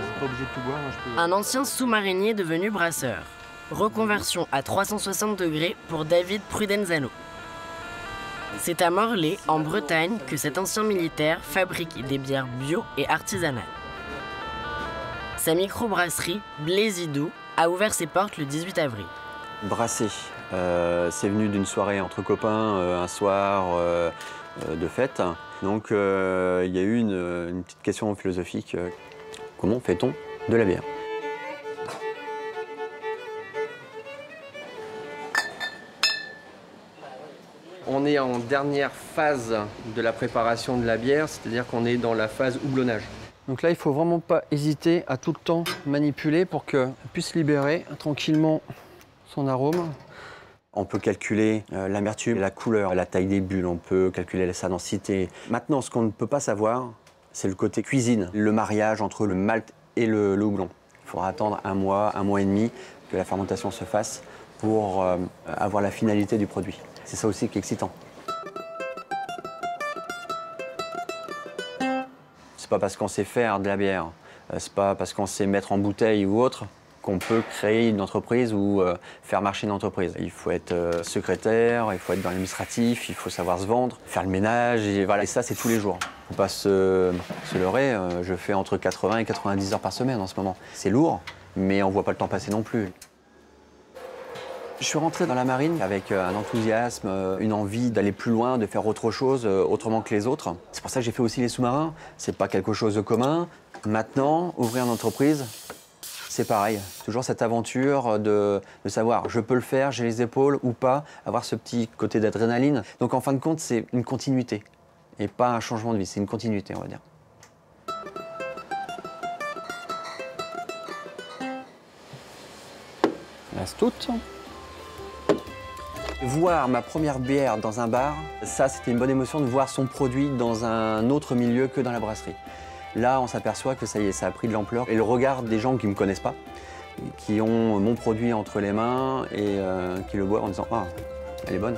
c'est pas obligé de tout boire, moi je peux... Un ancien sous-marinier devenu brasseur. Reconversion à 360 degrés pour David Prudenzano. C'est à Morlaix, en Bretagne, que cet ancien militaire fabrique des bières bio et artisanales. Sa microbrasserie, Blaisydou, a ouvert ses portes le 18 avril. Brasser, c'est venu d'une soirée entre copains, un soir de fête. Donc il y a eu une petite question philosophique. Comment fait-on de la bière? On est en dernière phase de la préparation de la bière, c'est-à-dire qu'on est dans la phase houblonnage. Donc là, il ne faut vraiment pas hésiter à tout le temps manipuler pour qu'elle puisse libérer tranquillement son arôme. On peut calculer l'amertume, la couleur, la taille des bulles, on peut calculer sa densité. Maintenant, ce qu'on ne peut pas savoir, c'est le côté cuisine, le mariage entre le malt et le houblon. Il faudra attendre un mois et demi que la fermentation se fasse pour avoir la finalité du produit. C'est ça aussi qui est excitant. C'est pas parce qu'on sait faire de la bière, c'est pas parce qu'on sait mettre en bouteille ou autre qu'on peut créer une entreprise ou faire marcher une entreprise. Il faut être secrétaire, il faut être dans l'administratif, il faut savoir se vendre, faire le ménage, et voilà. Et ça, c'est tous les jours. Faut pas se leurrer, je fais entre 80 et 90 heures par semaine en ce moment. C'est lourd, mais on voit pas le temps passer non plus. Je suis rentré dans la marine avec un enthousiasme, une envie d'aller plus loin, de faire autre chose, autrement que les autres. C'est pour ça que j'ai fait aussi les sous-marins. C'est pas quelque chose de commun. Maintenant, ouvrir une entreprise, c'est pareil. Toujours cette aventure de savoir, je peux le faire, j'ai les épaules ou pas, avoir ce petit côté d'adrénaline. Donc en fin de compte, c'est une continuité et pas un changement de vie, c'est une continuité, on va dire. La stout. Voir ma première bière dans un bar, ça c'était une bonne émotion de voir son produit dans un autre milieu que dans la brasserie. Là, on s'aperçoit que ça y est, ça a pris de l'ampleur. Et le regard des gens qui ne me connaissent pas, qui ont mon produit entre les mains et qui le boivent en disant « Ah, elle est bonne ».